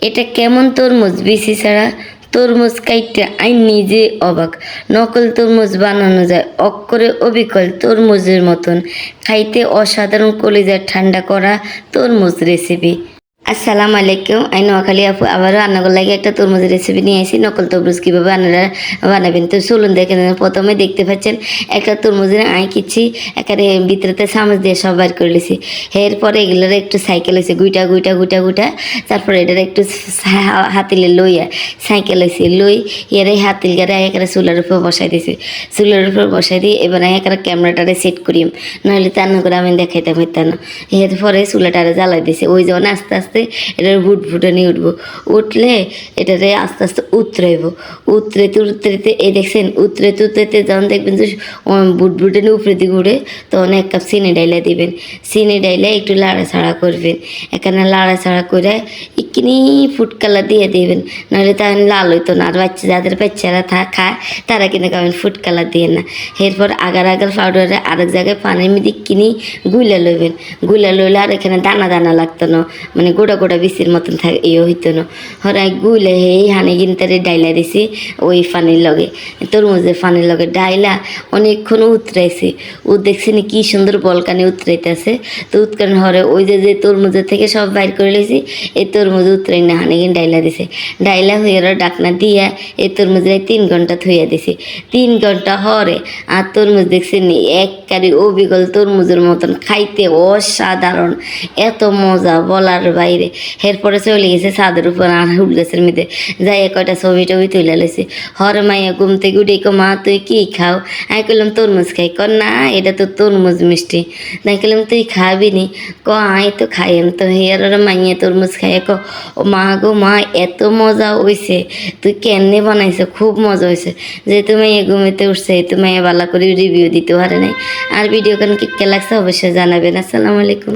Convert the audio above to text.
এটা কেমন তরমুজ বিসি ছাড়া? তরমুজ কাইটটা আই নিজে অবাক। নকল তরমুজ বানানো যায় অক্ষরে অবিকল তরমুজের মতন, খাইতে অসাধারণ, কলিজা ঠান্ডা করা তরমুজ রেসিপি। আসসালামু আলাইকুম, আমি নোয়াখালী আপু আবারও রান্নাঘর লাগে একটা তরমুজের রেসিপি নিয়ে আসি। নকল তরমুজ কীভাবে আপনারা বানাবেন তো চলুন দেখে নেন। প্রথমে দেখতে পাচ্ছেন একটা তরমুজের আই কিচ্ছি একেবারে ভিতরেতে চামচ দিয়ে সব বার করে লিছি। এরপরে এগুলোর একটু সাইকেল হয়েছে গুইটা গুইটা গুইটা গুইটা, তারপরে এটার একটু হাতিলে লইয়া সাইকেল হয়েছে লই এর এই হাতিল গাড়ি একেবারে চুলার উপর বসাই দিয়েছি। চুলার উপর বসাই দিয়ে এবার একেবারে ক্যামেরাটারে সেট করিম, নাহলে তার করে আমি দেখাইতাম হইতাম না। এরপরে চুলাটারে জ্বালাই দিয়েছে। ওই যখন আস্তে আস্তে এটার ফুটফুটানি উঠবো, উঠলে এটাতে আস্তে আস্তে উতরাইব। উতরেতে উতরেতে এই দেখছেন উতরেতে উতরেতে যখন দেখবেন যে বুটবুটানি উপরে দিকে উঠে, তখন এক কাপ চিনি ডাইলা দিবেন। চিনি ডাইলে একটু লাড়াছাড়া করবেন। এখানে লাড়াছাড়া করে ইকিনি ফুড কালার দিয়ে দিবেন, নাহলে তখন লাল হইতো না। আর যাদের বাচ্চারা খায় তারা কিন্তু কেমন ফুড কালার দিয়ে না। এরপর আগার আগার পাউডারে আরেক জায়গায় পানির মধ্যে কিনি গুলা লইবেন। গুলা লইলে আর এখানে দানা দানা লাগতো না, মানে গোটা গোটা বিচির মতন থাকে হইতো না। হরাই গুলে এই হানি গিনতারে ডাইলা দিছি ওই পানির লগে, তরমুজের পানির লগে ডাইলা অনেকক্ষণ উতরাইছি। দেখছি না কি সুন্দর বলকানি উতরাইতেছে। তো উৎকানি হরে ওই যে তরমুজের থেকে সব বাইর করে লেছি, এই তরমুজ উতরাই না হানি গিন ডাইলা দিছে। ডাইলা হয়ে ডাকনা দিয়া এই তরমুজের 3 ঘন্টা থইয়া দিছি। 3 ঘন্টা হরে আর তরমুজ দেখছি নি একবারে অবিকল তরমুজের মতন, খাইতে অসাধারণ, এত মজা বলার বাইরে। এরপরে চলে গেছে ছাদের উপর আর হুল গাছের মধ্যে যাই কয়টা ছবি টবি তুলে লেছি। হর মাইয়া ঘুম থেকে উঠে মা তুই কি খাও? আমি কইলাম তরমুজ খাই। না এটা তো তরমুজ মিষ্টি। তাই কইলাম তুই খাবি নি? আই তো খাইম। তো হেয়ার মাইয়া তরমুজ খাই ও মা গো মা এত মজা হয়েছে, তুই কেমনে বানাইছো? খুব মজা হয়েছে। যেহেতু মাইয়া ঘুমেতে উঠছে তো মাইয়া ভালো করে রিভিউ দিতে পারে নাই। আর ভিডিও কেন কে লাগছে অবশ্যই জানাবেন। আসসালামু আলাইকুম।